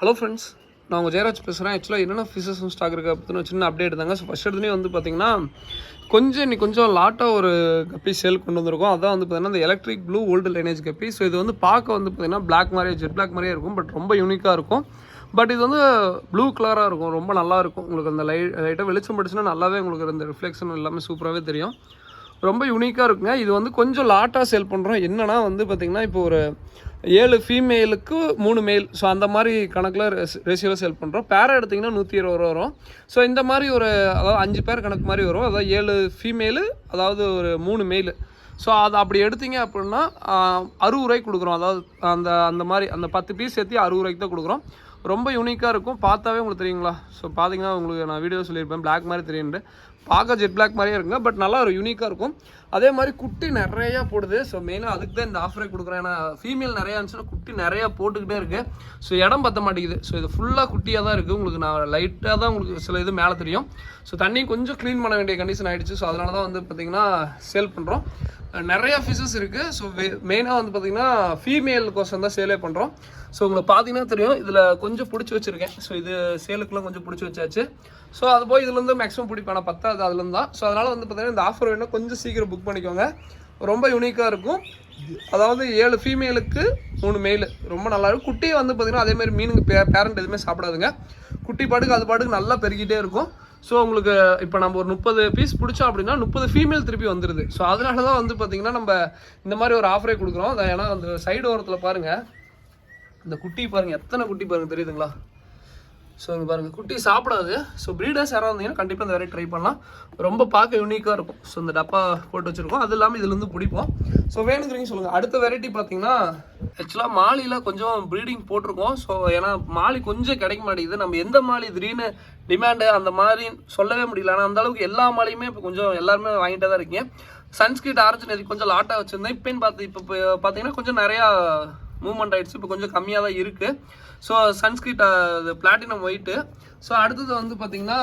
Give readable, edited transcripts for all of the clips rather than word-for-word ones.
Hello friends, நான் உங்கள் ஜெயராஜ் பேசுகிறேன். ஆக்சுவலாக என்னென்ன ஃபிஷஸ் ஸ்டாக் இருக்குது அப்படின்னு சின்ன அப்டேட் தாங்க. ஸோ ஃபஸ்ட் எடுத்துனே வந்து பார்த்திங்கன்னா இன்னைக்கு கொஞ்சம் லாட்டாக ஒரு கப்பி சேல் கொண்டு வந்திருக்கோம். அதான் வந்து பார்த்திங்கன்னா இந்த எலக்ட்ரிக் ப்ளூ ஓல்டு லைனேஜ் கப்பி. ஸோ இது வந்து பார்க்க வந்து பார்த்திங்கன்னா பிளாக் மாதிரியே ஜெட் பிளாக் மாதிரியே இருக்கும். பட் ரொம்ப யூனிக்காக இருக்கும். பட் இது வந்து ப்ளூ கலராக இருக்கும். ரொம்ப நல்லாயிருக்கும். உங்களுக்கு அந்த லைட்டாக வெளிச்சம் படிச்சுன்னா நல்லாவே உங்களுக்கு இந்த ரிஃப்ளெக்ஷன் எல்லாமே சூப்பராகவே தெரியும். ரொம்ப யூனிக்காக இருக்குங்க. இது வந்து கொஞ்சம் லாட்டாக சேல் பண்ணுறோம். என்னென்னா வந்து பார்த்திங்கன்னா இப்போ ஒரு 7 ஃபீமேலுக்கு 3 மேல். ஸோ அந்த மாதிரி கணக்கில் ரேஷியோவில் சேல் பண்ணுறோம். பேரை எடுத்திங்கன்னா 120 ரூபா வரும். ஸோ இந்த மாதிரி ஒரு அதாவது 5 பேர் கணக்கு மாதிரி வரும். அதாவது 7 ஃபீமேலு, அதாவது ஒரு 3 மேலு. ஸோ அதை அப்படி எடுத்திங்க அப்படின்னா 60 ரூபாய்க்கு கொடுக்குறோம். அதாவது அந்த மாதிரி அந்த 10 பீஸ் சேர்த்து 60 ரூபாய்க்கு தான் கொடுக்குறோம். ரொம்ப யூனிக்காக இருக்கும். பார்த்தாவே உங்களுக்கு தெரியுங்களா? ஸோ பார்த்தீங்கன்னா உங்களுக்கு நான் வீடியோ சொல்லியிருப்பேன் பிளாக் மாதிரி தெரியுண்டு. பார்க்க ஜெட் பிளாக் மாதிரியே இருக்குங்க. பட் நல்லா ஒரு யூனிக்காக இருக்கும். அதே மாதிரி குட்டி நிறையா போடுது. ஸோ மெயினாக அதுக்கு தான் இந்த ஆஃபரே கொடுக்குறேன். ஏன்னா ஃபீமேல் நிறையா இருந்துச்சுன்னா குட்டி நிறையா போட்டுக்கிட்டே இருக்குது. ஸோ இடம் பற்ற மாட்டேங்குது. ஸோ இது ஃபுல்லாக குட்டியாக தான் இருக்குது. உங்களுக்கு நான் லைட்டாக தான் உங்களுக்கு சில இது மேலே தெரியும். ஸோ தண்ணி கொஞ்சம் க்ளீன் பண்ண வேண்டிய கண்டிஷன் ஆகிடுச்சு. ஸோ அதனால தான் வந்து பார்த்திங்கன்னா சேல் பண்ணுறோம். நிறையா ஃபிஷஸ் இருக்குது. ஸோ மெயினாக வந்து பார்த்திங்கன்னா ஃபீமேல் கோசம் தான் சேலே பண்ணுறோம். ஸோ உங்களுக்கு பார்த்தீங்கன்னா தெரியும், இதில் கொஞ்சம் பிடிச்சி வச்சுருக்கேன். ஸோ இது சேலுக்குலாம் கொஞ்சம் பிடிச்சி வச்சாச்சு. ஸோ அது போய் இதுலேருந்து மேக்ஸிமம் பிடிப்பேன். 10 அதுலேருந்து தான். ஸோ அதனால் வந்து பார்த்திங்கன்னா இந்த ஆஃபர் வேணும் கொஞ்சம் சீக்கிரம் புக் பண்ணிக்கோங்க. ரொம்ப யூனிக்காக இருக்கும். அதாவது 7 ஃபீமேலுக்கு 3 மேலு. ரொம்ப நல்லாயிருக்கும். குட்டியை வந்து பார்த்திங்கன்னா அதேமாதிரி மீனுக்கு பேரண்ட் எதுவுமே சாப்பிடாதுங்க. குட்டி பாட்டுக்கு அது பாட்டுக்கு நல்லா பெருகிட்டே இருக்கும். ஸோ உங்களுக்கு இப்போ நம்ம ஒரு 30 பீஸ் பிடிச்சோம் அப்படின்னா 30 ஃபீமேல் திருப்பி வந்துடுது. ஸோ அதனால தான் வந்து பார்த்திங்கன்னா நம்ம இந்த மாதிரி ஒரு ஆஃபரே கொடுக்குறோம். ஏன்னா அந்த சைடு ஓரத்தில் பாருங்கள், இந்த குட்டி பாருங்கள், எத்தனை குட்டி பாருங்கள் தெரியுதுங்களா? ஸோ இங்கே பாருங்கள், குட்டி சாப்பிடாது. ஸோ ப்ரீடர்ஸ் யாராவது இருந்தீங்கன்னா கண்டிப்பாக இந்த வெரைட்டி ட்ரை பண்ணலாம். ரொம்ப பார்க்க யூனிக்காக இருக்கும். ஸோ இந்த டப்பா போட்டு வச்சுருக்கோம். அது இல்லாமல் இதுலேருந்து பிடிப்போம். ஸோ வேணுங்கிறீங்க சொல்லுங்கள். அடுத்த வெரைட்டி பார்த்தீங்கன்னா ஆக்சுவலாக மாலியில் கொஞ்சம் ப்ரீடிங் போட்டிருக்கோம். ஸோ ஏன்னா மாலி கொஞ்சம் கிடைக்க மாட்டேங்குது. நம்ம எந்த மாலி திடீர்னு டிமாண்டு அந்த மாதிரி சொல்லவே முடியல. ஆனால் அந்த அளவுக்கு எல்லா மாலியுமே இப்போ கொஞ்சம் எல்லாருமே வாங்கிட்டே தான் இருக்கீங்க. சன்ஸ்கிரீட் ஆரஞ்சு கொஞ்சம் லாட்டாக வச்சுருந்தேன். இப்போ பார்த்தீங்கன்னா கொஞ்சம் நிறையா மூவ்மெண்ட் ஆகிடுச்சு. இப்போ கொஞ்சம் கம்மியாக தான் இருக்குது. ஸோ சன்ஸ்கிரீட் பிளாட்டினம் ஒயிட்டு. ஸோ அடுத்தது வந்து பார்த்திங்கன்னா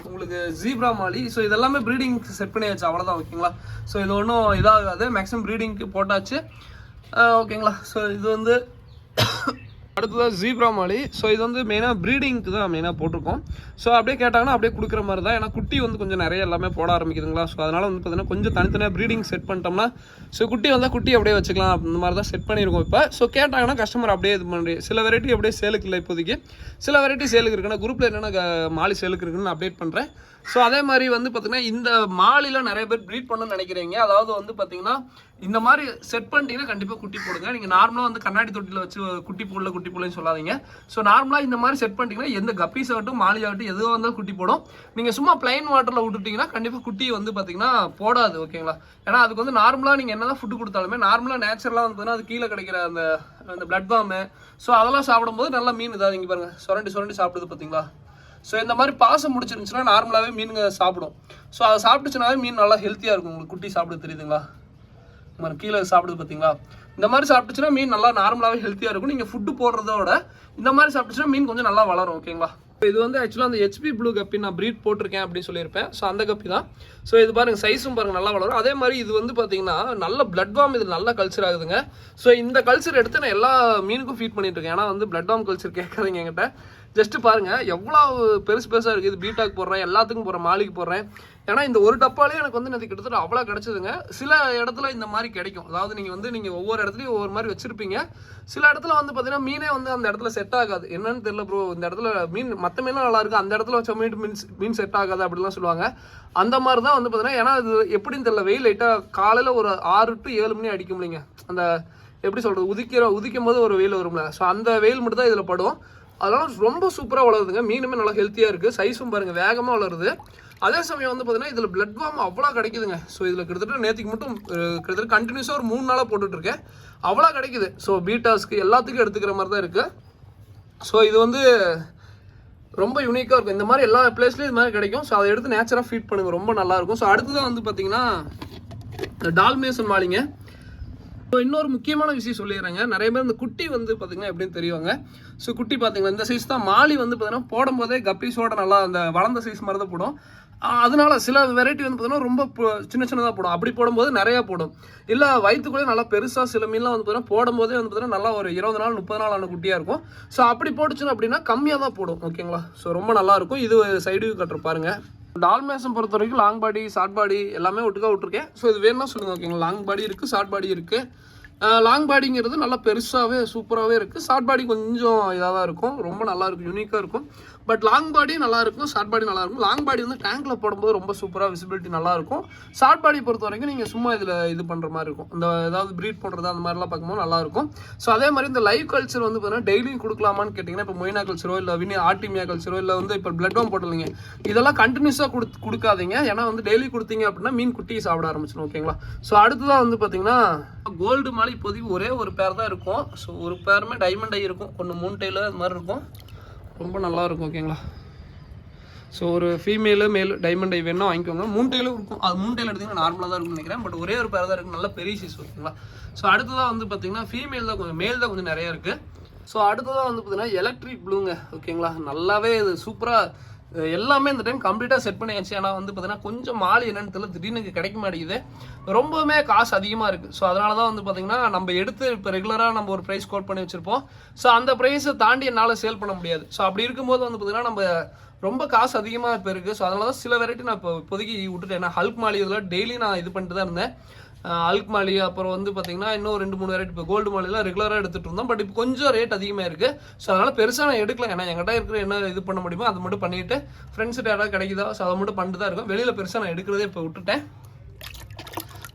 உங்களுக்கு ஜீப்ரா மாலி. ஸோ இதெல்லாமே ப்ரீடிங் செட் பண்ணியாச்சு. அவ்வளோதான், ஓகேங்களா? ஸோ இது ஒன்றும் இதாகாது. மேக்ஸிமம் ப்ரீடிங்க்கு போட்டாச்சு, ஓகேங்களா? ஸோ இது வந்து அடுத்ததாக ஜீப்ரா மாலி. ஸோ இது வந்து மெயினாக ப்ரீடிங்க்கு தான் மெயினாக போட்டிருக்கோம். ஸோ அப்படியே கேட்டாங்கன்னா அப்படியே கொடுக்குற மாதிரி தான். ஏன்னா குட்டி வந்து கொஞ்சம் நிறைய எல்லாமே போட ஆரம்பிக்குதுங்களா? ஸோ அதனால் வந்து பார்த்தீங்கன்னா கொஞ்சம் தனித்தனியாக ப்ரீடிங் செட் பண்ணிட்டோம்னா ஸோ குட்டி வந்தால் குட்டி அப்படியே வச்சுக்கலாம். அந்த மாதிரி தான் செட் பண்ணியிருக்கோம் இப்போ. ஸோ கேட்டாங்கன்னா கஸ்டமர் அப்படியே இது பண்ணி சில வெரைட்டி அப்படியே சேலுக்கு இல்லை இப்போதைக்கு. சில வெரைட்டி சேலுக்கு இருக்குன்னா குரூப்பில் என்னென்ன மாலி சேலுக்கு இருக்குன்னு நான் அப்டேட் பண்ணுறேன். ஸோ அதே மாதிரி வந்து பார்த்திங்கன்னா இந்த மாலியில் நிறைய பேர் ப்ரீட் பண்ணணும்னு நினைக்கிறீங்க. அதாவது வந்து பார்த்திங்கன்னா இந்த மாதிரி செட் பண்ணிட்டீங்கன்னா கண்டிப்பாக குட்டி போடுங்க. நீங்கள் நார்மலாக வந்து கண்ணாடி தொட்டியில் வச்சு குட்டி போடலன்னு சொல்லாதீங்க. ஸோ நார்மலாக இந்த மாதிரி செட் பண்ணிட்டீங்கன்னா எந்த கப்பீஸ் ஆகட்டும் மாலி ஆகட்டும் எதுவாக இருந்தாலும் குட்டி போடும். நீங்கள் சும்மா பிளைன் வாட்டரில் விட்டுட்டிங்கன்னா கண்டிப்பாக குட்டி வந்து பார்த்திங்கன்னா போடாது, ஓகேங்களா? ஏன்னா அதுக்கு வந்து நார்மலாக நீங்கள் என்ன தான் ஃபுட்டு கொடுத்தாலுமே நார்மலாக நேச்சுரலாக வந்து அது கீழே கிடைக்கிற அந்த பிளட் பாம்பு ஸோ அதெல்லாம் சாப்பிடும்போது நல்லா மீன் இதாக இங்கே பாருங்கள் சுரண்டி சாப்பிடுது பார்த்தீங்களா? ஸோ இந்த மாதிரி பாசம் முடிச்சிருந்துச்சுன்னா நார்மலாகவே மீனுங்க சாப்பிடும். ஸோ அதை சாப்பிட்டுச்சுனாவே மீன் நல்லா ஹெல்த்தியாக இருக்கும். உங்களுக்கு குட்டி சாப்பிட தெரியுதுங்களா? மாதிரி கீழே சாப்பிடுது பார்த்தீங்களா? இந்த மாதிரி சாப்பிட்டுச்சுன்னா மீன் நல்லா நார்மலாகவே ஹெல்த்தியாக இருக்கும். நீங்கள் ஃபுட்டு போடுறதோட இந்த மாதிரி சாப்பிட்டுச்சுன்னா மீன் கொஞ்சம் நல்லா வளரும், ஓகேங்களா? இது வந்து ஆக்சுவலாக அந்த ஹெச்பி ப்ளூ கப்பி நான் ப்ரீட் போட்டிருக்கேன் அப்படின்னு சொல்லியிருப்பேன். ஸோ அந்த கப்பி தான். ஸோ இது பாருங்கள் சைஸும் பாருங்கள் நல்லா வளரும். அதே மாதிரி இது வந்து பார்த்தீங்கன்னா நல்ல பிளட் வார்ம் இது நல்ல கல்ச்சர் ஆகுதுங்க. ஸோ இந்த கல்ச்சர் எடுத்து நான் எல்லா மீனுக்கும் ஃபீட் பண்ணிட்டு இருக்கேன். ஏன்னா வந்து பிளட் வார்ம் கல்ச்சர் கேட்காதீங்க என்கிட்ட. ஜஸ்ட்டு பாருங்கள் எவ்வளோ பெருசாக இருக்குது. இது பீட்டாக்கு போடுறேன், எல்லாத்துக்கும் போடுறேன், மாலிக்கு போடுறேன். ஏன்னா இந்த ஒரு டப்பாலே எனக்கு வந்து எனக்கு கிட்டத்தட்ட அவ்வளோ கிடச்சிதுங்க. சில இடத்துல இந்த மாதிரி கிடைக்கும். அதாவது நீங்கள் ஒவ்வொரு இடத்துலையும் ஒவ்வொரு மாதிரி வச்சுருப்பீங்க. சில இடத்துல வந்து பார்த்தீங்கன்னா மீனே வந்து அந்த இடத்துல செட் ஆகாது. என்னன்னு தெரியல ப்ரோ, இந்த இடத்துல மீன் மற்ற மீனும் நல்லா இருக்குது, அந்த இடத்துல வச்ச மீன் செட் ஆகாது அப்படிலாம் சொல்லுவாங்க. அந்த மாதிரி தான் வந்து பார்த்தீங்கன்னா ஏன்னா இது எப்படின்னு தெரியல, வெயில் லைட்டாக காலையில் ஒரு 6 to 7 மணி அடிக்கும் இல்லைங்க. அந்த எப்படி சொல்கிறது, உதிக்கும் போது ஒரு வெயில் வரும்ல. ஸோ அந்த வெயில் மட்டும் தான் இதில் படும். அதெல்லாம் ரொம்ப சூப்பராக வளருதுங்க. மீனுமே நல்லா ஹெல்த்தியாக இருக்குது. சைஸும் பாருங்கள் வேகமாக வளருது. அதே சமயம் வந்து பார்த்தீங்கன்னா இதில் பிளட் வார்ம் அவ்வளோ கிடைக்குதுங்க. ஸோ இதில் கிட்டத்தட்ட நேற்றுக்கு மட்டும் கிட்டத்தட்ட கண்டினியூஸாக ஒரு 3 நாளாக போட்டுட்ருக்கேன். அவ்வளோ கிடைக்குது. ஸோ பீட்டாஸ்க்கு எல்லாத்துக்கும் எடுத்துக்கிற மாதிரி தான் இருக்குது. ஸோ இது வந்து ரொம்ப யூனிக்காக இருக்கும். இந்த மாதிரி எல்லா பிளேஸ்லையும் இது மாதிரி கிடைக்கும். ஸோ அதை எடுத்து நேச்சராக ஃபீட் பண்ணுங்கள், ரொம்ப நல்லாயிருக்கும். ஸோ அடுத்ததான் வந்து பார்த்தீங்கன்னா இந்த டால்மேசன் மாலிங்க. ஸோ இன்னொரு முக்கியமான விஷயம் சொல்லிடுறேங்க. நிறைய பேர் இந்த குட்டி வந்து பார்த்தீங்கன்னா எப்படின்னு தெரியுவாங்க. ஸோ குட்டி பார்த்தீங்கன்னா இந்த சைஸ் தான். மாலி வந்து பார்த்தீங்கன்னா போடும்போதே கப்பீஸோட நல்லா அந்த வளர்ந்த சைஸ் மாதிரி தான் போடும். அதனால சில வெரைட்டி வந்து பார்த்தீங்கன்னா ரொம்ப சின்ன சின்னதாக போடும். அப்படி போடும்போது நிறையா போடும். இல்லை வயிற்றுக்குள்ளே நல்லா பெருசாக சில மீன்லாம் வந்து பார்த்தீங்கன்னா போடும்போதே வந்து பார்த்தீங்கன்னா நல்லா ஒரு 20 நாள் 30 நாள் ஆன குட்டியாக இருக்கும். ஸோ அப்படி போட்டுச்சுன்னு அப்படின்னா கம்மியாக தான் போடும். ஓகேங்களா? ஸோ ரொம்ப நல்லாயிருக்கும். இது சைடு வியூ கட்டுற பாருங்கள். டால்மேசன் பொறுத்த வரைக்கும் லாங் பாடி ஷார்ட் பாடி எல்லாமே ஒட்டுக்கா விட்டுருக்கேன். ஸோ இது வேணும்னா சொல்லுங்கள். ஓகேங்களா? லாங் பாடி இருக்குது, ஷார்ட் பாடி இருக்குது. லாங் பாடிங்கிறது நல்லா பெருசாகவே சூப்பராகவே இருக்குது. ஷார்ட் பாடி கொஞ்சம் இதாக தான் இருக்கும். ரொம்ப நல்லாயிருக்கும், யூனிக்காக இருக்கும். பட் லாங் பாடி நல்லாயிருக்கும், ஷார்ட் பாடி நல்லாயிருக்கும். லாங் பாடி வந்து டேங்கில் போடும்போது ரொம்ப சூப்பராக விசிபிலிட்டி நல்லாயிருக்கும். ஷார்ட் பாடி பொறுத்த வரைக்கும் நீங்கள் சும்மா இதில் இது பண்ணுற மாதிரி இருக்கும். இந்த ஏதாவது ப்ரீட் பண்ணுறது அந்த மாதிரிலாம் பார்க்கும்போது நல்லாயிருக்கும். ஸோ அதே மாதிரி இந்த லைவ் கல்ச்சர் வந்து பார்த்தீங்கன்னா டெய்லியும் கொடுக்கலாமான்னு கேட்டிங்கன்னா, இப்போ மொயினா கல்ச்சரோ இல்லை ஆர்டிமியா கல்ச்சரோ இல்லை வந்து இப்போ பிளட் வார்ம் போட்டலைங்க, இதெல்லாம் கண்டினியூஸாக கொடுக்காதீங்க. ஏன்னா வந்து டெய்லி கொடுத்தீங்க அப்படின்னா மீன் குட்டி சாப்பிட ஆரம்பிச்சிடும். ஓகேங்களா? ஸோ அடுத்ததான் வந்து பார்த்தீங்கன்னா கோல்டு மாலி இப்போதைக்கு ஒரே ஒரு பேர் தான் இருக்கும். ஸோ ஒரு பேருமே டைமண்ட் ஐ இருக்கும். ஒன்று 3 டைலர் அது மாதிரி இருக்கும். ரொம்ப நல்லாயிருக்கும். ஓகேங்களா? ஸோ ஒரு ஃபீமேலு மேல் டைமண்ட் ஐ வேணும் வாங்கிக்கோங்க. 3 டைலும் இருக்கும். அது 3 டைல் எடுத்திங்கன்னா நார்மலாக தான் இருக்கும்னு நினைக்கிறேன். பட் ஒரே ஒரு பேர் தான் இருக்குது. நல்ல பெரிய சைஸ். ஓகேங்களா? ஸோ அடுத்ததாக வந்து பார்த்தீங்கன்னா ஃபீமேல் தான் கொஞ்சம், மேல் தான் கொஞ்சம் நிறையா இருக்குது. ஸோ அடுத்ததாக வந்து பார்த்தீங்கன்னா எலக்ட்ரிக் ப்ளூங்க. ஓகேங்களா? நல்லாவே இது சூப்பராக எல்லாமே இந்த டைம் கம்ப்ளீட்டாக செட் பண்ணியாச்சு. ஏன்னா வந்து பார்த்தீங்கன்னா கொஞ்சம் மாலி என்னன்னு தெரியல, திடீர்னு கிடைக்க மாட்டேங்குது. ரொம்பவுமே காசு அதிகமாக இருக்குது. ஸோ அதனால தான் வந்து பார்த்தீங்கன்னா நம்ம எடுத்து இப்போ ரெகுலராக நம்ம ஒரு ப்ரைஸ் கோட் பண்ணி வச்சுருப்போம். ஸோ அந்த ப்ரைஸை தாண்டி என்னால் சேல் பண்ண முடியாது. ஸோ அப்படி இருக்கும்போது வந்து பார்த்தீங்கன்னா நம்ம ரொம்ப காசு அதிகமாக இப்போ இருக்குது. ஸோ அதனால தான் சில வெரைட்டி நான் இப்போ இப்போதைக்கு விட்டுட்டேன். ஏன்னா ஹல்க் மாலி இதில் டெய்லி நான் இது பண்ணிட்டு தான் இருந்தேன். அல்க் மாலி, அப்புறம் வந்து பார்த்தீங்கன்னா இன்னும் 2-3 வெரைட்டி இப்போ கோல்டு மாலிலாம் ரெகுலராக எடுத்துகிட்டு இருந்தோம். பட் இப்போ கொஞ்சம் ரேட் அதிகமாக இருக்குது. ஸோ அதனால் பெருசாக நான் எடுக்கல. ஏன்னா என்கிட்ட இருக்கிற என்ன இது பண்ண முடியுமோ அதை மட்டும் பண்ணிவிட்டு ஃப்ரெண்ட்ஸ்கிட்ட யாராவது கிடைக்குதா, ஸோ அதை மட்டும் பண்ணிட்டு தான் இருக்கும். வெளியில் பெருசாக நான் எடுக்கிறதே இப்போ விட்டுட்டேன்.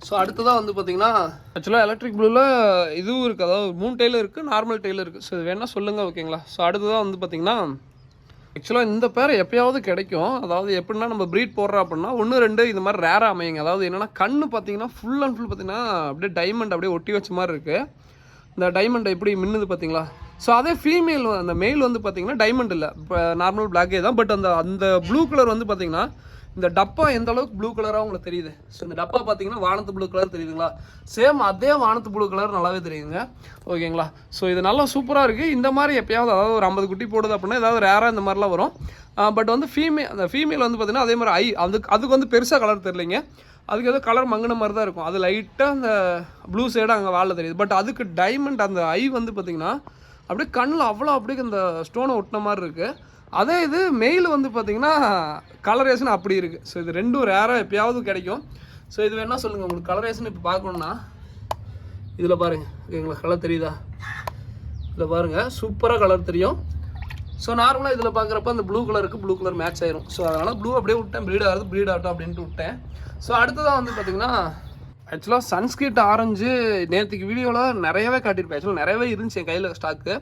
ஸோ அடுத்ததாக வந்து பார்த்தீங்கன்னா ஆக்சுவலாக எலக்ட்ரிக் ப்ளூவில் இதுவும் இருக்குது. அதாவது 3 டைலும் இருக்குது, நார்மல் டைலும் இருக்குது. ஸோ இது வேணால் சொல்லுங்கள். ஓகேங்களா? ஸோ அடுத்ததாக வந்து பார்த்தீங்கன்னா ஆக்சுவலாக இந்த பேர் எப்போயாவது கிடைக்கும். அதாவது எப்படின்னா நம்ம ப்ரீட் போடுறோம் அப்படின்னா 1-2 இது மாதிரி ரேராக அமையுங்க. அதாவது என்னென்னா கண்ணு பார்த்தீங்கன்னா ஃபுல் அண்ட் ஃபுல் பார்த்தீங்கன்னா அப்படியே டைமண்ட் அப்படியே ஒட்டி வச்ச மாதிரி இருக்குது. இந்த டைமண்ட் எப்படி மின்னுது பார்த்தீங்களா? ஸோ அதே ஃபீமேல் அந்த மெயில் வந்து பார்த்தீங்கன்னா டைமண்ட் இல்லை, இப்போ நார்மல் பிளாக்கே தான். பட் அந்த ப்ளூ கலர் வந்து பார்த்தீங்கன்னா இந்த டப்பா எந்த அளவுக்கு ப்ளூ கலராக உங்களுக்கு தெரியுது. ஸோ இந்த டப்பா பார்த்தீங்கன்னா வானத்து ப்ளூ கலர் தெரியுதுங்களா? சேம் அதே வானத்து ப்ளூ கலர் நல்லாவே தெரியுதுங்க. ஓகேங்களா? ஸோ இது நல்லா சூப்பராக இருக்குது. இந்த மாதிரி எப்போயாவது அதாவது ஒரு 50 குட்டி போடுது அப்படின்னா ஏதாவது ரேராக இந்த மாதிரிலாம் வரும். பட் வந்து அந்த ஃபீமேல் வந்து பார்த்தீங்கன்னா அதே மாதிரி அதுக்கு வந்து பெருசாக கலர் தெரியலைங்க. அதுக்கு ஏதோ கலர் மங்கின மாதிரி தான் இருக்கும். அது லைட்டாக அந்த ப்ளூ சைடு அங்கே வாலில் தெரியுது. பட் அதுக்கு டைமண்ட் அந்த வந்து பார்த்தீங்கன்னா அப்படியே கண்ணில் அப்படியே அந்த ஸ்டோனை ஒட்டின மாதிரி இருக்குது. அதே இது மெயில் வந்து பார்த்தீங்கன்னா கலரேஷன் அப்படி இருக்குது. ஸோ இது ரெண்டும் ரேராக எப்போயாவது கிடைக்கும். ஸோ இது வேணால் சொல்லுங்கள். உங்களுக்கு கலரேஷன் இப்போ பார்க்கணுன்னா இதில் பாருங்கள். ஓகேங்களா? கலர் தெரியுதா? இதில் பாருங்கள், சூப்பராக கலர் தெரியும். ஸோ நார்மலாக இதில் பார்க்குறப்ப அந்த ப்ளூ கலர் மேட்ச் ஆயிரும். ஸோ அதனால் ப்ளூ அப்படியே விட்டேன். ப்ரீட் ஆகட்டும் அப்படின்ட்டு விட்டேன். ஸோ அடுத்ததாக வந்து பார்த்தீங்கன்னா ஆக்சுவலாக சன்ஸ்கிரிட் ஆரஞ்சு நேற்றுக்கு வீடியோவில் நிறையவே காட்டியிருப்பேன். ஆக்சுவலாக நிறையவே இருந்துச்சு என் கையில் ஸ்டாக்கு.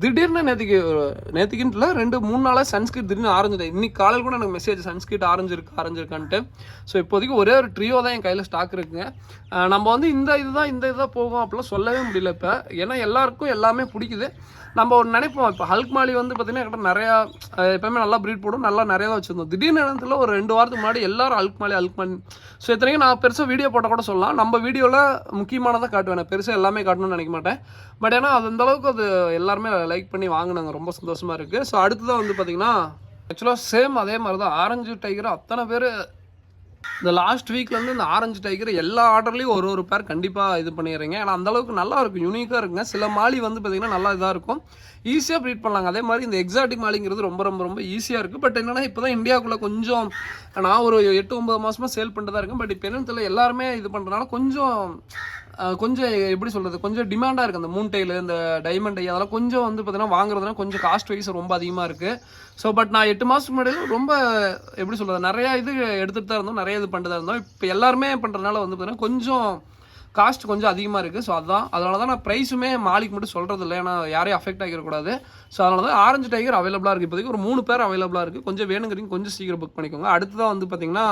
திடீர்னு நேற்றுக்குன்ட்டு 2-3 நாளாக சன்ஸ்கிரிட் திடீர்னு ஆரஞ்சு. இன்னைக்கு காலையில் கூட எனக்கு மெசேஜ் சன்ஸ்கிரிட் ஆரஞ்சு இருக்கான்ட்டு. ஸோ இப்போதைக்கு ஒரே ஒரு ட்ரியோ தான் என் கையில் ஸ்டாக் இருக்குங்க. நம்ம வந்து இந்த இதுதான் போகும் அப்படிலாம் சொல்லவே முடியல இப்போ. ஏன்னா எல்லாருக்கும் எல்லாமே பிடிக்குது. நம்ம ஒரு நினைப்போம். இப்போ ஹல்க் மாலி வந்து பார்த்தீங்கன்னா என்கிட்ட நிறையா எப்போயுமே நல்லா ப்ரீட் போடும், நல்லா நிறையா தான் வச்சுருந்தோம். திடீர்னு நேரத்தில் ஒரு 2 வாரத்துக்கு முன்னாடி எல்லாரும் ஹல்க் மாலி. ஸோ இத்தனைக்கும் நான் பெருசாக வீடியோ போட்டால் கூட சொல்லலாம். நம்ம வீடியோவில் முக்கியமானதாக காட்டுவேன், பெருசாக எல்லாமே காட்டணும்னு நினைக்க மாட்டேன். பட் ஏன்னா அது அந்தளவுக்கு அது எல்லாருமே லைக் பண்ணி வாங்கினாங்க. ரொம்ப சந்தோஷமாக இருக்குது. ஸோ அடுத்ததான் வந்து பார்த்தீங்கன்னா ஆக்சுவலாக சேம் அதே மாதிரி தான் ஆரஞ்சு டைகர் அத்தனை பேர் இந்த லாஸ்ட் வீக்லேருந்து இந்த ஆரஞ்சு டைகர் எல்லா ஆர்டர்லேயும் ஒரு பேர் கண்டிப்பாக இது பண்ணிடுறீங்க. ஏன்னா அந்தளவுக்கு நல்லா இருக்கும், யூனிக்காக இருக்குங்க. சில மாலி வந்து பார்த்திங்கன்னா நல்லா இதாக இருக்கும், ஈஸியாக ப்ரீட் பண்ணலாங்க. அதே மாதிரி இந்த எக்ஸாட்டிக் மாலிங்கிறது ரொம்ப ஈஸியாக இருக்குது. பட் என்னென்னா இப்போ தான் இந்தியாவுக்குள்ளே கொஞ்சம் நான் ஒரு 8-9 மாதமாக சேல் பண்ணிட்டு தான் இருக்கேன். பட் இப்போ என்னன்னு தெரியல, எல்லாருமே இது பண்ணுறதுனால கொஞ்சம் எப்படி சொல்கிறது, கொஞ்சம் டிமாண்டாக இருக்குது. அந்த 3 டைலு, இந்த டைமண்ட் ஐ அதெல்லாம் கொஞ்சம் வந்து பார்த்தீங்கன்னா வாங்குறதுனா கொஞ்சம் காஸ்ட் வைஸ் ரொம்ப அதிகமாக இருக்குது. ஸோ பட் நான் 8 மாதத்துக்கு முன்னாடி ரொம்ப எப்படி சொல்கிறது, நிறையா இது எடுத்துகிட்டு தான் இருந்தோம், நிறைய இது பண்ணிட்டு தான் இருந்தோம். இப்போ எல்லாருமே பண்ணுறதுனால வந்து பார்த்தீங்கன்னா கொஞ்சம் காஸ்ட் கொஞ்சம் அதிகமாக இருக்குது. ஸோ அதனால தான் நான் ப்ரைஸுமே மாலிக்கு மட்டும் சொல்கிறது இல்லை, ஏன்னா யாரையும் அஃபெக்ட் ஆகிடக்கூடாது. ஸோ அதனால தான் ஆரஞ்சு டைகர் அவைலபிளாக இருக்குது. இப்போதைக்கு ஒரு 3 பேர் அவைலபிளாக இருக்குது. கொஞ்சம் வேணுங்கிறீங்க கொஞ்சம் சீக்கிரம் புக் பண்ணிக்கோங்க. அடுத்ததான் வந்து பார்த்தீங்கன்னா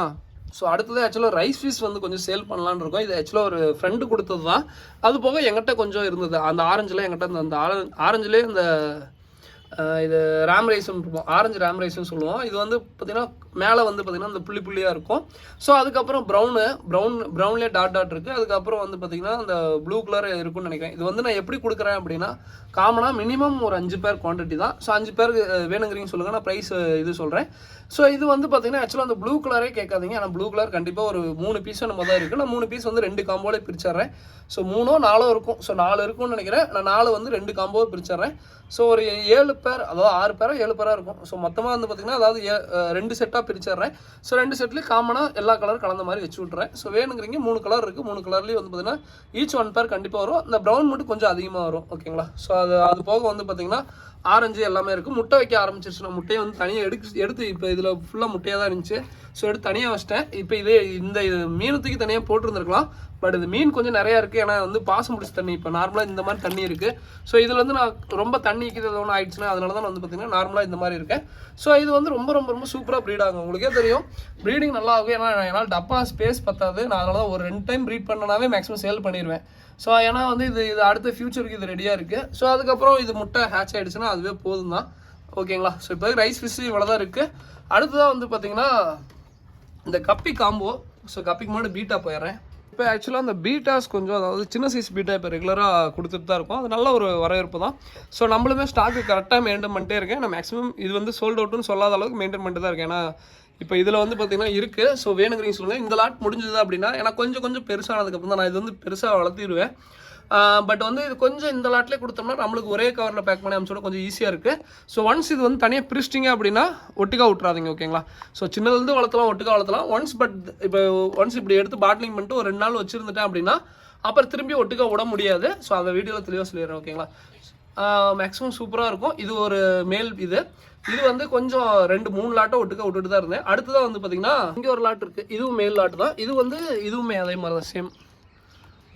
அடுத்தது ஆக்சுவலாக ரைஸ் ஃபிஷ் வந்து கொஞ்சம் சேல் பண்ணலான்னு இருக்கோம். இது ஆக்சுவலாக ஒரு ஃப்ரெண்டு கொடுத்தது தான். அது போக எங்கிட்ட கொஞ்சம் இருந்தது. அந்த ஆரஞ்சில் எங்கிட்ட அந்த ஆரஞ்சுலேயே இந்த இது ரேம் ரைஸ்ன்னு இருப்போம், ஆரஞ்சு ரேம் ரைஸ்ன்னு சொல்லுவோம். இது வந்து பார்த்திங்கன்னா மேலே வந்து பார்த்திங்கன்னா அந்த புள்ளியாக இருக்கும். ஸோ அதுக்கப்புறம் ப்ரௌன்லேயே டாட் இருக்குது. அதுக்கப்புறம் வந்து பார்த்திங்கன்னா அந்த ப்ளூ கலர் இருக்கும்னு நினைக்கிறேன். இது வந்து நான் எப்படி கொடுக்குறேன் அப்படின்னா காமனாக மினிமம் ஒரு 5 பேர் குவான்டிட்டி தான். ஸோ 5 பேருக்கு வேணுங்கிறீங்க சொல்லுங்கள், நான் ப்ரைஸ் இது சொல்கிறேன். ஸோ இது வந்து பார்த்திங்கன்னா ஆக்சுவலாக அந்த ப்ளூ கலரே கேட்காதீங்க. ஆனால் ப்ளூ கலர் கண்டிப்பாக ஒரு 3 பீஸும் நம்ம தான் இருக்குது. நான் 3 பீஸ் வந்து 2 காம்போலே பிரிச்சிட்றேன். ஸோ 3ஓ 4ஓ இருக்கும். ஸோ 4 இருக்கும்னு நினைக்கிறேன். நான் 4 வந்து 2 காம்போவை பிரிச்சிட்றேன். ஸோ ஒரு 7 பேர், அதாவது 6 பேரோ 7 பேராக இருக்கும். ஸோ மொத்தமாக வந்து பார்த்திங்கன்னா அதாவது 2 செட்டாக பிரிச்சிட்றேன். ஸோ 2 செட்லேயும் காமனாக எல்லா கலர் கலந்த மாதிரி வச்சு விட்றேன். ஸோ வேணுங்கிறீங்க 3 கலர் இருக்குது. 3 கலர்லேயும் வந்து பார்த்திங்கன்னா ஈச் 1 பேர் கண்டிப்பாக வரும். இந்த ப்ரௌன் மட்டும் கொஞ்சம் அதிகமாக வரும். ஓகேங்களா? ஸோ அது போக வந்து பார்த்திங்கன்னா ஆரஞ்சு எல்லாமே இருக்குது. முட்டை வைக்க ஆரம்பிச்சிருச்சு. நான் முட்டையை வந்து தனியாக எடுத்து இப்போ இதில் ஃபுல்லாக முட்டையாக தான் இருந்துச்சு. ஸோ எடுத்து தனியாக வச்சிட்டேன். இப்போ இந்த மீனத்துக்கு தனியாக போட்டுருந்துருக்கலாம். பட் இது மீன் கொஞ்சம் நிறையா இருக்குது. ஏன்னா வந்து பாசம் முடிச்ச தண்ணி, இப்போ நார்மலாக இந்த மாதிரி தண்ணி இருக்குது. ஸோ இதில் வந்து நான் ரொம்ப தண்ணி வைக்கிறது ஒன்று ஆயிடுச்சுன்னா அதனால தான் வந்து பார்த்திங்கன்னா நார்மலாக இந்த மாதிரி இருக்கேன். ஸோ இது வந்து ரொம்ப ரொம்ப ரொம்ப சூப்பராக ப்ரீட் ஆகும். உங்களுக்கே தெரியும் ப்ரீடிங் நல்லா ஆகும். ஏன்னா என்னால் டப்பா ஸ்பேஸ் பத்தாது. நான் அதனால தான் ஒரு 2 டைம் ப்ரீட் பண்ணனாவே மேக்ஸிமம் சேல் பண்ணிடுவேன். ஸோ ஏன்னா வந்து இது அடுத்த ஃபியூச்சருக்கு இது ரெடியாக இருக்குது. ஸோ அதுக்கப்புறம் இது முட்டை ஹேட்ச் ஆகிடுச்சுன்னா அதுவே போதும் தான். ஓகேங்களா? ஸோ இப்போ ரைஸ் ஃபிஷ் இவ்வளோ தான் இருக்குது. அடுத்ததாக வந்து பார்த்திங்கன்னா இந்த கப்பி காம்போ. ஸோ கப்பிக்கு முன்னாடி பீட்டா போயிடுறேன். இப்போ ஆக்சுவலாக அந்த பீட்டாஸ் கொஞ்சம், அதாவது சின்ன சைஸ் பீட்டா இப்போ ரெகுலராக கொடுத்துட்டு தான் இருக்கும். அது நல்ல ஒரு வரவேற்பு தான். ஸோ நம்மளுமே ஸ்டாக்கு கரெக்டாக மெயின்டைன் பண்ணிட்டே இருக்கேன். நான் மேக்ஸிமம் இது வந்து சோல்ட் அவுட்டுன்னு சொல்லாத அளவுக்கு மெயின்டைன் பண்ணிட்டு தான் இருக்கேன். ஏன்னா இப்போ இதில் வந்து பார்த்திங்கன்னா இருக்குது. ஸோ வேணுங்கிறீங்க சொல்லுங்கள். இந்த லாட் முடிஞ்சது அப்படின்னா ஏன்னா கொஞ்சம் பெருசானதுக்கப்புறம் தான் நான் இது வந்து பெருசாக வளர்த்திடுவேன். பட் வந்து இது கொஞ்சம் இந்த லாட்லேயே கொடுத்தோம்னா நம்மளுக்கு ஒரே கவரில் பேக் பண்ணி அனுப்பிச்சோட கொஞ்சம் ஈஸியாக இருக்குது. ஸோ ஒன்ஸ் இது வந்து தனியாக பிரிச்சிட்டிங்க அப்படின்னா ஒட்டுக்கா விட்றாதீங்க. ஓகேங்களா? ஸோ சின்னதுலேருந்து வளர்த்தலாம், ஒட்டுக்கா வளர்த்தலாம். ஒன்ஸ் இப்படி எடுத்து பாட்லிங் பண்ணிட்டு ஒரு 2 நாள் வச்சுருந்துட்டேன் அப்படின்னா அப்புறம் திரும்பி ஒட்டுக்கா விட முடியாது. ஸோ அந்த வீடியோவில் தெளிவாக சொல்லிடுறேன். ஓகேங்களா? மேக்ஸிமம் சூப்பராக இருக்கும். இது ஒரு மேல் இது வந்து கொஞ்சம் 2-3 லாட்டை ஒட்டுக்க விட்டுட்டு தான் இருந்தேன். அடுத்ததான் வந்து பார்த்திங்கன்னா இங்கே ஒரு லாட் இருக்குது. இதுவும் மேல் லாட்டு தான். இதுவுமே அதே மாதிரி தான் சேம்.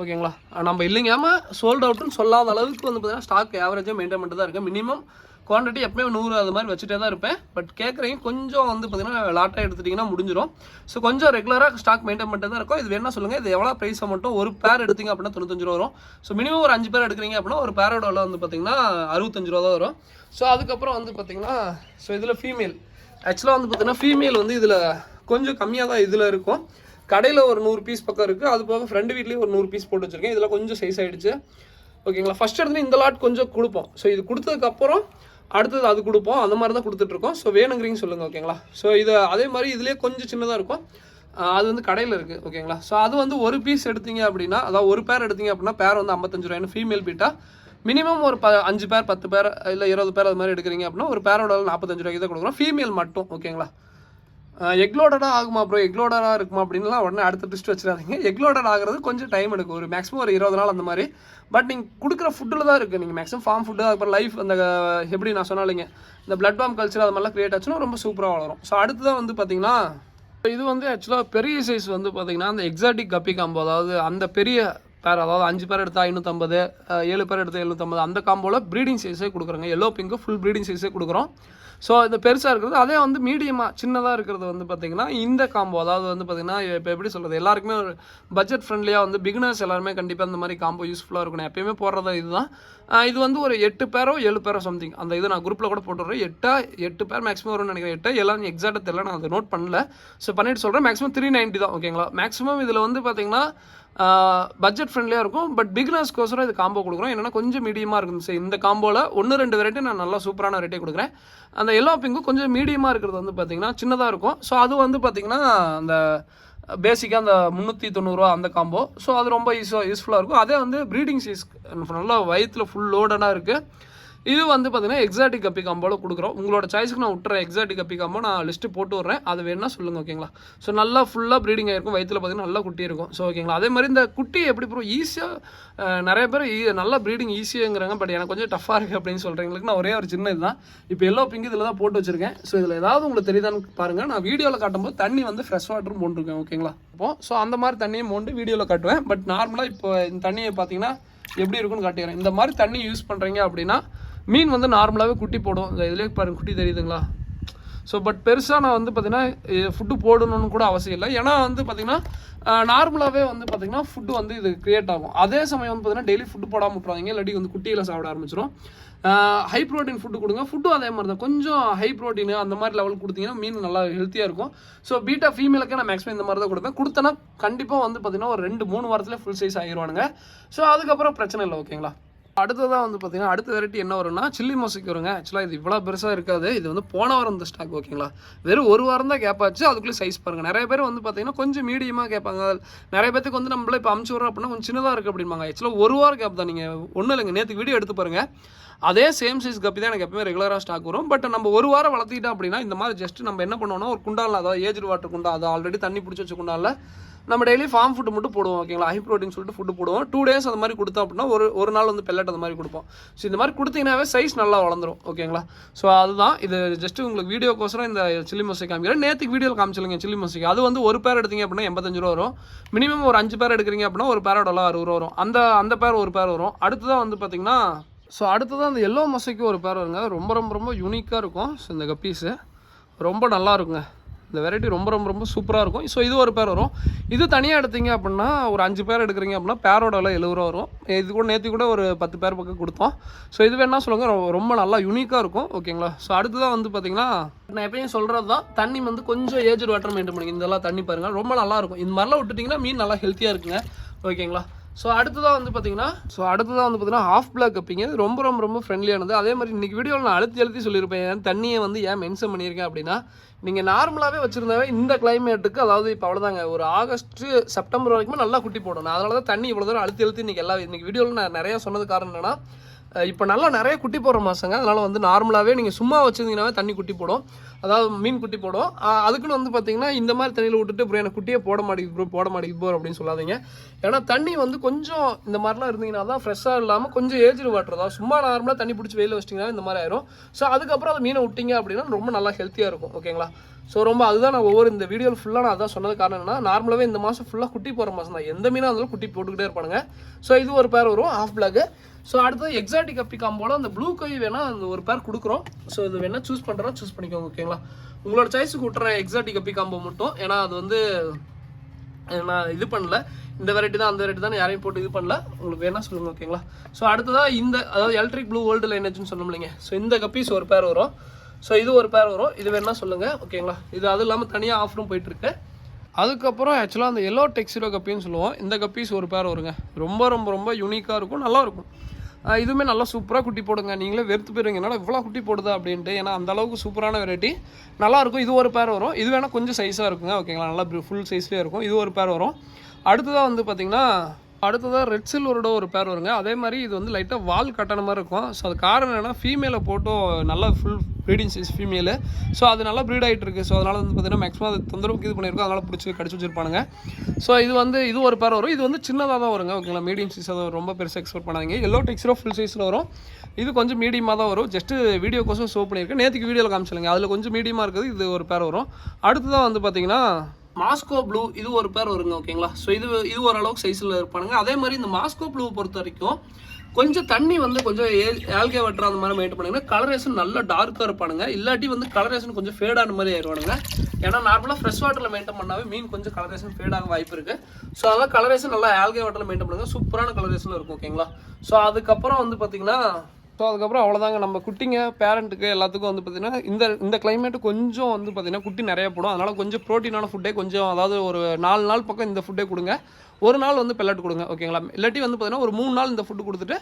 ஓகேங்களா? நம்ம இல்லைங்காமல் சோல்ட் அவுட்டுன்னு சொல்லாத அளவுக்கு வந்து பார்த்திங்கன்னா ஸ்டாக் ஆவரேஜாக மெயின்டைன் பண்ணிட்டு தான் இருக்கேன். மினிமம் குவான்டிட்டி எப்பவுமே 100 அது மாதிரி வச்சுட்டே தான் இருப்பேன். பட் கேட்குறீங்க கொஞ்சம் வந்து பார்த்திங்கன்னா லாட்டாக எடுத்துட்டிங்கன்னா முடிஞ்சிடும். ஸோ கொஞ்சம் ரெகுலராக ஸ்டாக் மெயின்டைன் பண்ணிட்டு தான் இருக்கும். இது வேணா சொல்லுங்கள். இது எவ்வளோ ப்ரைஸாக மட்டும் ஒரு பேர் எடுத்திங்க அப்படின்னா 95 ரூபா வரும். ஸோ மினிமம் ஒரு 5 பேர் எடுக்கிறீங்க அப்படின்னா ஒரு பேரோட விலை வந்து பார்த்திங்கன்னா 65 ரூபா தான் வரும். ஸோ அதுக்கப்புறம் வந்து பார்த்திங்கன்னா ஸோ இதில் ஃபீமேல் ஆக்சுவலாக வந்து பார்த்திங்கன்னா ஃபீமேல் வந்து இதில் கொஞ்சம் கம்மியாக தான் இதில் இருக்கும். கடையில் ஒரு 100 பீஸ் பக்கம் இருக்குது. அது போக ஃப்ரெண்டு வீட்லேயும் ஒரு 100 பீஸ் போட்டு வச்சுருக்கேன். இதில் கொஞ்சம் சைஸ் ஆகிடுச்சு. ஓகேங்களா? ஃபஸ்ட் எடுத்து இந்த லாட் கொஞ்சம் கொடுப்போம். ஸோ இது கொடுத்ததுக்கப்புறம் அடுத்தது அது கொடுப்போம். அந்த மாதிரி தான் கொடுத்துட்ருக்கோம். ஸோ வேணுங்கிறீங்க சொல்லுங்கள். ஓகேங்களா? ஸோ இது அதே மாதிரி இதுலேயே கொஞ்சம் சின்னதாக இருக்கும். அது வந்து கடையில் இருக்குது. ஓகேங்களா? ஸோ அது வந்து ஒரு பீஸ் எடுத்தீங்க அப்படின்னா, அதாவது ஒரு பேர் எடுத்தீங்க அப்படின்னா பேர் வந்து 55 ரூபாய்னு ஃபீமேல் பீட்டா. மினிமம் ஒரு 5 பேர் 10 பேர் இல்லை 20 பேர் அது மாதிரி எடுக்கிறீங்க அப்படின்னா ஒரு பேரோட 45 ரூபாய்க்கு தான் கொடுக்குறோம். ஃபீமேல் மட்டும். ஓகேங்களா? எக்லோடடாக ஆகுமா ப்ரோ, எக்லோடடாக இருக்குமா அப்படின்லாம் உடனே அடுத்த ட்விஸ்ட் வச்சுடாதீங்க. எக்லோடட் ஆகிறது கொஞ்சம் டைம் எடுக்கும். ஒரு மேக்ஸிமம் ஒரு 20 நாள் அந்த மாதிரி. பட் நீங்கள் கொடுக்குற ஃபுட்டில் தான் இருக்குது. நீங்கள் மேக்ஸிமம் ஃபார்ம் ஃபுட்டு, அதுக்கப்புறம் லைஃப் அந்த எப்படி நான் சொன்னாலிங்க இந்த பிளட் பாம் கல்ச்சர் அது மாதிரிலாம் க்ரியேட் ஆச்சுன்னா ரொம்ப சூப்பராக வளரும். ஸோ அடுத்து தான் வந்து பார்த்திங்கன்னா இது வந்து ஆக்சுவலாக பெரிய சைஸ் வந்து பார்த்திங்கன்னா அந்த எக்ஸாட்டிக் கப்பி காம்போ, அதாவது அந்த பெரிய பேர், அதாவது 5 பேர் எடுத்தால் 550, 7 பேர் எடுத்தால் 750 அந்த காம்போவில் ப்ரீடிங் சைஸே கொடுக்குறோங்க. எல்லோ பிங்க்கு ஃபுல் ப்ரீடிங் சைஸே கொடுக்குறோம். ஸோ இந்த பெருசாக இருக்கிறது அதே வந்து மீடியமாக சின்னதாக இருக்கிறது வந்து பார்த்திங்கன்னா இந்த காம்போ, அதாவது வந்து பார்த்திங்கன்னா இப்போ எப்படி சொல்கிறது, எல்லாருக்குமே ஒரு பட்ஜெட் ஃப்ரெண்ட்லியாக வந்து பிகினர்ஸ் எல்லாருமே கண்டிப்பாக இந்த மாதிரி காம்போ யூஸ்ஃபுல்லாக இருக்கணும். எப்பயுமே போடுறது இதுதான். இது வந்து ஒரு 8 பேரோ 7 பேரோ சம்திங், அந்த இது நான் குரூப்பில் கூட போட்டுடுறேன். 8 பேர் மேக்ஸிமம் வரும்னு நினைக்கிறேன். 8 எல்லாம் எக்ஸாக்டாக தெரியல, நான் அதை நோட் பண்ணல. ஸோ பண்ணிட்டு சொல்கிறேன். மேக்ஸிமம் 390 தான். ஓகேங்களா? மேக்ஸிமம் இதில் வந்து பார்த்திங்கன்னா பட்ஜெட் ஃப்ரெண்ட்லியாக இருக்கும். பட் பிகினர்ஸ்க்கோசரம் இது காம்போ கொடுக்குறோம். என்னென்னா கொஞ்சம் மீடியமாக இருக்குது. சரி, இந்த காம்போவில் 1-2 வெரைட்டி நான் நல்லா சூப்பரான வெரைட்டி கொடுக்குறேன். அந்த எல்லோ பிங்கும் கொஞ்சம் மீடியமாக இருக்கிறது வந்து பார்த்திங்கன்னா சின்னதாக இருக்கும். ஸோ அது வந்து பார்த்திங்கன்னா அந்த பேசிக்காக அந்த 390 ரூபா அந்த காம்போ. ஸோ அது ரொம்ப யூஸ்ஃபுல்லாக இருக்கும். அதே வந்து ப்ரீடிங் சைஸ் நல்லா வயிற்றில் ஃபுல் லோடடாக இருக்குது. இது வந்து பார்த்திங்கன்னா எக்ஸாட்டிக் கப்பி காம்போவில் கொடுக்குறோம். உங்களோட சாய்ஸுக்கு நான் விட்டுறேன். எக்ஸாட்டிக் கப்பி காம்போ நான் லிஸ்ட்டு போட்டு விட்றேன். அது வேணா சொல்லுங்கள். ஓகேங்களா? ஸோ நல்லா ஃபுல்லாக ப்ரீடிங் ஆகிருக்கும். வயிற்றில் பார்த்திங்கன்னா நல்லா குட்டி இருக்கும். ஸோ ஓகேங்களா? அதே மாதிரி இந்த குட்டி எப்படி ப்ரோ ஈஸியாக நிறைய பேர் நல்லா ப்ரீடிங் ஈஸியாங்கிறாங்க. பட் எனக்கு கொஞ்சம் டஃப்பாக இருக்குது அப்படின்னு சொல்கிறீங்களுக்கு நான் ஒரே ஒரு சின்ன இதுதான் இப்போ எல்லோ பிங்க் இதில் தான் போட்டு வச்சுருக்கேன். ஸோ இதில் ஏதாவது உங்களுக்கு தெரியுதான்னு பாருங்கள். நான் வீடியோவில் காட்டும்போது தண்ணி வந்து ஃப்ரெஷ் வாட்டரும் போட்டுருக்கேன். ஓகேங்களா? ஸோ அந்த மாதிரி தண்ணியை மோண்டு வீடியோவில் காட்டுவேன். பட் நார்மலாக இப்போ இந்த தண்ணியை பார்த்தீங்கன்னா எப்படி இருக்குன்னு காட்டிடுறேன். இந்த மாதிரி தண்ணி யூஸ் பண்ணுறீங்க அப்படின்னா மீன் வந்து நார்மலாகவே குட்டி போடும். இந்த இதுலேயே பாருங்கள் குட்டி தெரியுதுங்களா? ஸோ பட் பெருசாக நான் வந்து பார்த்திங்கன்னா ஃபுட்டு போடணும்னு கூட அவசியம் இல்லை. ஏன்னா வந்து பார்த்திங்கன்னா நார்மலாகவே வந்து பார்த்திங்கன்னா ஃபுட்டு வந்து இது க்ரியேட் ஆகும். அதே சமயம் வந்து பார்த்திங்கன்னா டெய்லி ஃபுட்டு போடாமல் விட்றாதீங்க. இல்லாட்டி வந்து குட்டியில் சாப்பிட ஆரம்பிச்சிடும். ஹை ப்ரோட்டீன் ஃபுட்டு கொடுங்க. ஃபுட்டும் அதே மாதிரி தான், கொஞ்சம் ஹை ப்ரோட்டீன் அந்த மாதிரி லெவல் கொடுத்தீங்கன்னா மீன் நல்லா ஹெல்த்தியாக இருக்கும். ஸோ பீட்டா ஃபீமேலுக்கு நான் மேக்ஸிமம் இந்த மாதிரி தான் கொடுப்பேன். கொடுத்தேன்னா கண்டிப்பாக வந்து பார்த்தீங்கன்னா ஒரு 2-3 வாரத்தில் ஃபுல் சைஸ் ஆகிடுவானுங்க. ஸோ அதுக்கப்புறம் பிரச்சனை இல்லை. ஓகேங்களா. அடுத்ததாக வந்து பார்த்தீங்கன்னா அடுத்த வெரைட்டி என்ன வரும்னா சில்லி மொசைக் வருங்க. ஆக்சுவலாக இது இவ்வளோ பெருசாக இருக்காது. இது வந்து போன வாரம் இந்த ஸ்டாக். ஓகேங்களா. வெறும் 1 வாரம் தான் கேப்பாச்சு. அதுக்குள்ளே சைஸ் பாருங்கள். நிறைய பேர் வந்து பார்த்தீங்கன்னா கொஞ்சம் மீடியமாக கேட்பாங்க. நிறைய பேருக்கு வந்து நம்மளே இப்போ அமுச்சு விட்றோம் அப்படின்னா கொஞ்சம் சின்னதாக இருக்குது அப்படிம்பாங்க. ஆக்சுவலாக 1 வாரம் கேப் தான். நீங்கள் ஒன்றும் இல்லைங்க, நேற்று வீடியோ எடுத்து பாருங்கள். அதே சேம் சைஸ் கப்பி தான் எனக்கு எப்பவுமே ரெகுலராக ஸ்டாக் வரும். பட் நம்ம 1 வாரம் வளர்த்திட்டோம் அப்படின்னா இந்த மாதிரி ஜஸ்ட் நம்ம என்ன பண்ணுவோம்னா ஒரு குண்டாலில், அதாவது ஏஜ்டு வாட்டர் குண்டா, அது ஆல்ரெடி தண்ணி பிடிச்சி வச்ச குண்டாலில் நம்ம டெய்லி ஃபார்ம் ஃபுட்டு மட்டும் போடுவோம். ஓகேங்களா. ஹை ப்ரோட்டீன் சொல்லிட்டு ஃபுட்டு போடுவோம். 2 days அந்த மாதிரி கொடுத்தோம் அப்படின்னா ஒரு நாள் வந்து பெல்லட் அந்த மாதிரி கொடுப்போம். ஸோ இந்த மாதிரி கொடுத்தீங்கன்னாவே சைஸ் நல்லா வளர்ந்துடும். ஓகேங்களா. ஸோ அதுதான் இது. ஜஸ்ட் உங்களுக்கு வீடியோக்கோசரம் இந்த சில்லி மொசைக் காமிக்கிறேன். நேற்றுக்கு வீடியோவில் காமிச்சிருங்க சில்லி மொசைக். அது வந்து ஒரு பேர் எடுத்தீங்க அப்படின்னா 85 ரூபா வரும். மினிமம் ஒரு 5 பேர் எடுக்கிறீங்க அப்படின்னா ஒரு பேரோட 60 ரூபா வரும். அந்த பேர் ஒரு பேர் வரும். அடுத்ததான் வந்து பார்த்தீங்கன்னா அடுத்ததான் அந்த எல்லோ மொசைக்கு ஒரு பேர் வருங்க. ரொம்ப ரொம்ப ரொம்ப யூனிக்காக இருக்கும். ஸோ இந்த கப்பீஸு ரொம்ப நல்லா இருக்குங்க. இந்த வெரைட்டி ரொம்ப ரொம்ப ரொம்ப சூப்பராக இருக்கும். ஸோ இது ஒரு பேர் வரும். இது தனியாக எடுத்தீங்க அப்படின்னா ஒரு 5 பேர் எடுக்கிறீங்க அப்படின்னா பேரோட விலை 70 ரூபா வரும். இது கூட நேற்று கூட ஒரு 10 பேர் பக்கம் கொடுத்தோம். ஸோ இது வேணா சொல்லுங்கள், ரொம்ப நல்லா யூனிக்காக இருக்கும். ஓகேங்களா. ஸோ அடுத்ததான் வந்து பார்த்தீங்கன்னா நான் எப்பயும் சொல்கிறது தான், தண்ணி வந்து கொஞ்சம் ஏஜ்டு வாட்டர் மெயின்டைன் பண்ணிங்க. இதெல்லாம் தண்ணி பாருங்கள், ரொம்ப நல்லாயிருக்கும். இந்த மாதிரிலாம் விட்டுட்டிங்கன்னா மீன் நல்லா ஹெல்த்தியாக இருக்குங்க. ஓகேங்களா. ஸோ அடுத்ததாக வந்து பார்த்தீங்கன்னா ஹாஃப் பிளாக் கப்பிங்க. ரொம்ப ரொம்ப ரொம்ப ஃப்ரெண்ட்லியானது. அதே மாதிரி இன்றைக்கி வீடியோவில் நான் அழுத்தி சொல்லியிருப்பேன். தண்ணியை வந்து ஏன் மென்ஷன் பண்ணியிருக்கேன் அப்படின்னா, நீங்கள் நார்மலாகவே வச்சுருந்தாவே இந்த கிளைமேட்டுக்கு, அதாவது இப்போ அவ்வளோதாங்க, ஒரு ஆகஸ்ட் செப்டம்பர் வரைக்கும் நல்லா குட்டி போடணும். அதனால தான் தண்ணி இவ்வளோ தூரம் அழுத்தி இன்றைக்கி வீடியோவில் நான் நிறையா சொன்னது காரணம் என்னென்னா, இப்போ நல்லா நிறைய குட்டி போடுற மாதங்க. அதனால் வந்து நார்மலாகவே நீங்கள் சும்மா வச்சுருந்தீங்கன்னாவே தண்ணி குட்டி போடும், அதாவது மீன் குட்டி போடும். அதுக்குன்னு வந்து பார்த்தீங்கன்னா இந்த மாதிரி தண்ணியில் விட்டுட்டு ப்ரோ எனக்கு குட்டியே போட மாட்டேங்குது ப்ரோ அப்படின்னு சொல்லாதீங்க. ஏன்னா தண்ணி வந்து கொஞ்சம் இந்த மாதிரிலாம் இருந்தீங்கன்னா தான் ஃப்ரெஷ்ஷாக இல்லாமல் கொஞ்சம் ஏஜ்டு வாட்டர் தான். சும்மா நார்மலாக தண்ணி பிடிச்சி வெயில வச்சிட்டிங்கன்னா இந்த மாதிரி ஆயிரும். ஸோ அதுக்கப்புறம் அதை மீனை விட்டிங்க அப்படின்னா ரொம்ப நல்லா ஹெல்த்தியாக இருக்கும். ஓகேங்களா. ஸோ ரொம்ப அதுதான் நான் இந்த வீடியோவில் ஃபுல்லாக நான் அதான் சொன்னது காரணம் என்னன்னா, நார்மலாகவே இந்த மாதம் ஃபுல்லாக குட்டி போகிற மாதம் தான். எந்த மீனாக இருந்தாலும் குட்டி போட்டுக்கிட்டே இருப்பானுங்க. ஸோ இது ஒரு பேர் வரும் ஹாஃப் பிளாக். ஸோ அடுத்தது எக்ஸாட்டிக் கப்பி காம்போல அந்த ப்ளூ கை வேணால் அந்த ஒரு பேர் கொடுக்குறோம். ஸோ இது வேணால் சூஸ் பண்ணுறோம், சூஸ் பண்ணிக்கோங்க. ஓகேங்களா. உங்களோட சாய்ஸுக்கு விட்டுறேன் எக்ஸாட்டிக் கப்பி காம்போ மட்டும். ஏன்னா அது வந்து நான் இது பண்ணல, இந்த வெரைட்டி தான் அந்த வெரைட்டி தான் யாரையும் போட்டு இது பண்ணல. உங்களுக்கு வேணால் சொல்லுங்கள். ஓகேங்களா. ஸோ அடுத்ததாக அதாவது எலக்ட்ரிக் ப்ளூ வேர்ல்டு லைனேஜ்னு சொன்னோம் இல்லைங்க. ஸோ இந்த கப்பீஸ் ஒரு பேர் வரும். ஸோ இது ஒரு பேர் வரும். இது வேணால் சொல்லுங்கள். ஓகேங்களா. இது அது இல்லாமல் தனியாக ஆஃபரும் போயிட்டுருக்கு. அதுக்கப்புறம் ஆக்சுவலாக அந்த எல்லோ டெக்ஸிரோ கப்பின்னு சொல்லுவோம். இந்த கப்பீஸ் ஒரு பேர் வருங்க. ரொம்ப ரொம்ப ரொம்ப யூனிக்காக இருக்கும், நல்லாயிருக்கும். இதுவுமே நல்லா சூப்பராக குட்டி போடுங்க. நீங்களே வெறுத்து போயிருவீங்க, என்னால் இவ்வளோ குட்டி போடுதா அப்படின்ட்டு. ஏன்னா அந்தளவுக்கு சூப்பரான வெரைட்டி, நல்லாயிருக்கும். இது ஒரு பேர் வரும். இது வேணால் கொஞ்சம் சைஸாக இருக்குங்க. ஓகேங்களா. நல்லா ஃபுல் சைஸ்லேயே இருக்கும். இது ஒரு பேர் வரும். அடுத்ததாக வந்து பார்த்திங்கன்னா ரெட் சில்வரோட ஒரு பேர் வருங்க. அதே மாதிரி இது வந்து லைட்டாக வால் கட்டண மாதிரி இருக்கும். ஸோ அது காரணம் என்னென்னா ஃபீமேலை போட்டும் நல்லா full breeding size female. So அது நல்லா ப்ரீட் ஆகிட்டு இருக்குது. ஸோ அதனால் வந்து பார்த்திங்கன்னா மேக்ஸிமம் அது தொந்தரவுக்கு இது பண்ணியிருக்கோம், அதனால் பிடிச்சி கடிச்சு வச்சிருப்பானுங்க. ஸோ இது ஒரு பேர் வரும். இது வந்து சின்னதாக தான் வருங்க. ஓகேங்களா. மீடியம் சைஸ், அதை ரொம்ப பெருசாக எக்ஸ்பெக்ட் பண்ணாதீங்க. எல்லோ டெக்ஸிரோ ஃபுல் சைஸில் வரும். இது கொஞ்சம் மீடியமாக தான் வரும். ஜஸ்ட்டு வீடியோக்கோசம் ஷோ பண்ணியிருக்கேன். நேற்றுக்கு வீடியோவில் காமிச்சிருங்க, அதில் கொஞ்சம் மீடியமாக இருக்குது. இது ஒரு பேர் வரும். அடுத்ததான் வந்து பார்த்திங்கன்னா மாஸ்கோ ப்ளூ, இது ஒரு பேர் வருங்க. ஓகேங்களா. ஸோ இது ஓரளவுக்கு சைஸில் இருப்பானுங்க. அதே மாதிரி இந்த மாஸ்கோ ப்ளூ பொறுத்த வரைக்கும் கொஞ்சம் தண்ணி வந்து கொஞ்சம் ஆல்கே வாட்டர் அந்த மாதிரி மெயின்டைன் பண்ணிங்கன்னா கலரேஷன் நல்லா டார்க்காக இருப்பானுங்க. இல்லாட்டி வந்து கலரேஷன் கொஞ்சம் ஃபேடான மாதிரி ஆயிடுவானுங்க. ஏன்னா நார்மலாக ஃப்ரெஷ் வாட்டரில் மெயின்டைன் பண்ணாவே மீன் கொஞ்சம் கலரேஷன் ஃபேடாக வாய்ப்பு இருக்குது. ஸோ அதெல்லாம் கலரேஷன் நல்லா ஆல்கே வாட்டரில் மெயின்டைன் பண்ணுங்க, சூப்பரான கலரேஷனில் இருக்கும். ஓகேங்களா. ஸோ அதுக்கப்புறம் வந்து பார்த்திங்கன்னா அதுக்கப்புறம் அவ்வளோதாங்க. நம்ம குட்டிங்க பேரண்ட்டுக்கு எல்லாத்துக்கும் வந்து பார்த்திங்கன்னா இந்த கிளைமேட்டு கொஞ்சம் வந்து பார்த்திங்கன்னா குட்டி நிறைய போடும். அதனால் கொஞ்சம் ப்ரோட்டீனான ஃபுட்டே கொஞ்சம், அதாவது ஒரு 4 நாள் பக்கம் இந்த ஃபுட்டே கொடுங்க. ஒரு நாள் வந்து பெல்லட் கொடுங்க. ஓகேங்களா. இல்லாட்டி வந்து பார்த்திங்கன்னா ஒரு 3 நாள் இந்த ஃபுட்டு கொடுத்துட்டு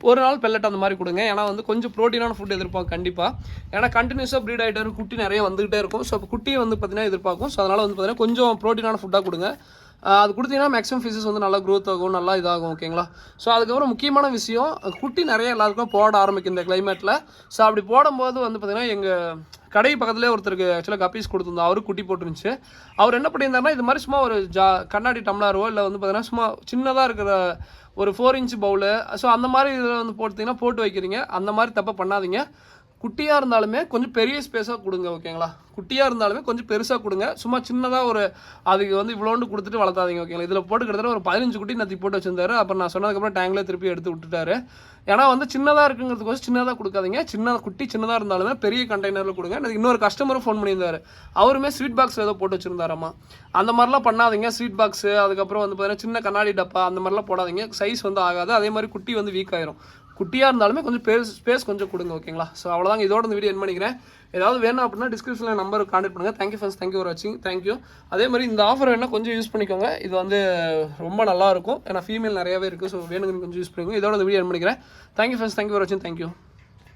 ஒரு நாள் பெல்லட் அந்த மாதிரி கொடுங்க. ஏன்னா வந்து கொஞ்சம் ப்ரோட்டீனான ஃபுட் எதிர்பார்க்கும் கண்டிப்பாக. ஏன்னா கண்டினியூஸாக ப்ரீட் ஆகிட்டே இருக்கும், குட்டி நிறைய வந்துகிட்டே இருக்கும். ஸோ குட்டியை வந்து பார்த்திங்கன்னா எதிர்பார்க்கும். ஸோ அதனால் வந்து பார்த்திங்கன்னா கொஞ்சம் ப்ரோட்டீனான ஃபுட்டாக கொடுங்க. அது கொடுத்தீங்கன்னா மேக்ஸிமம் ஃபிஷஸ் வந்து நல்லா க்ரோத் ஆகும், நல்லா இதாகும். ஓகேங்களா. ஸோ அதுக்கப்புறம் முக்கியமான விஷயம், குட்டி நிறைய எல்லாருக்கும் போட ஆரம்பிக்கும் இந்த கிளைமேட்டில். ஸோ அப்படி போடும்போது வந்து பார்த்திங்கன்னா எங்கள் கடை பக்கத்துலேயே ஒருத்தருக்கு ஆக்சுவலாக கப்பீஸ் கொடுத்துருந்தோம். அவருக்கு குட்டி போட்டுருந்துச்சு. அவர் என்ன பண்ணியிருந்தாருன்னா இது மாதிரி சும்மா ஒரு கண்ணாடி டம்ளாரோ இல்லை வந்து பார்த்திங்கன்னா சும்மா சின்னதாக இருக்கிற ஒரு 4 inch பவுலு, ஸோ அந்த மாதிரி இதில் வந்து போட்டு வைக்கிறீங்க. அந்த மாதிரி தப்பை பண்ணாதீங்க. குட்டியாக இருந்தாலுமே கொஞ்சம் பெரிய ஸ்பேஸாக கொடுங்க. ஓகேங்களா. குட்டியாக இருந்தாலுமே கொஞ்சம் பெருசாக கொடுங்க. சும்மா சின்னதாக ஒரு அதுக்கு வந்து இவ்வளோண்டு கொடுத்துட்டு வளர்த்தாதீங்க. ஓகேங்களா. இதில் போட்டு கிட்டத்தட்ட ஒரு 15 குட்டி நத்தி போட்டு வச்சிருந்தாரு. அப்புறம் நான் சொன்னதுக்கப்புறம் டேங்கில் திருப்பி எடுத்து விட்டுட்டாரு. ஏன்னா வந்து சின்னதாக இருக்குங்கிறதுக்கோசம் சின்னதாக கொடுக்காதீங்க. குட்டி சின்னதாக இருந்தாலுமே பெரிய கண்டெய்னரில் கொடுங்க. எனக்கு இன்னொரு கஸ்டமரும் ஃபோன் பண்ணியிருந்தாரு. அவருமே ஸ்வீட் பாக்ஸ் ஏதோ போட்டு வச்சுருந்தாராம்மா. அந்த மாதிரிலாம் பண்ணாதீங்க. ஸ்வீட் பாக்ஸு, அதுக்கப்புறம் வந்து பார்த்தீங்கன்னா சின்ன கண்ணாடி டப்பா அந்த மாதிரிலாம் போடாதீங்க. சைஸ் வந்து ஆகாது. அதே மாதிரி குட்டி வந்து வீக் ஆயிரும். குட்டியாக இருந்தாலுமே கொஞ்சம் ஸ்பேஸ் கொஞ்சம் கொடுங்க, ஓகேங்களா? ஸோ அவ்வளோதாங்க, இதோட இந்த வீடியோ என் பண்ணிக்கிறேன். ஏதாவது வேணும் அப்படின்னா டிஸ்கிரிப்ஷனில் நம்பர் கான்டெக்ட் பண்ணுங்கள். தேங்க்யூ ஃப்ரெண்ட்ஸ், தேங்க்யூ ஃபார் வாட்சிங், தேங்க்யூ. அதே மாதிரி இந்த ஆஃபர் வேணால் கொஞ்சம் யூஸ் பண்ணிக்கோங்க. இது வந்து ரொம்ப நல்லாயிருக்கும், ஏன்னா ஃபீமேல் நிறையாவே இருக்குது. ஸோ வேணுங்கன்னு கொஞ்சம் யூஸ் பண்ணிக்கோங்க. இதோட இந்த வீடியோ என் பண்ணிக்கிறேன். தேங்க்யூ ஃப்ரெண்ட்ஸ், தேங்க்யூ ஃபார் வாட்சிங், தேங்க்யூ.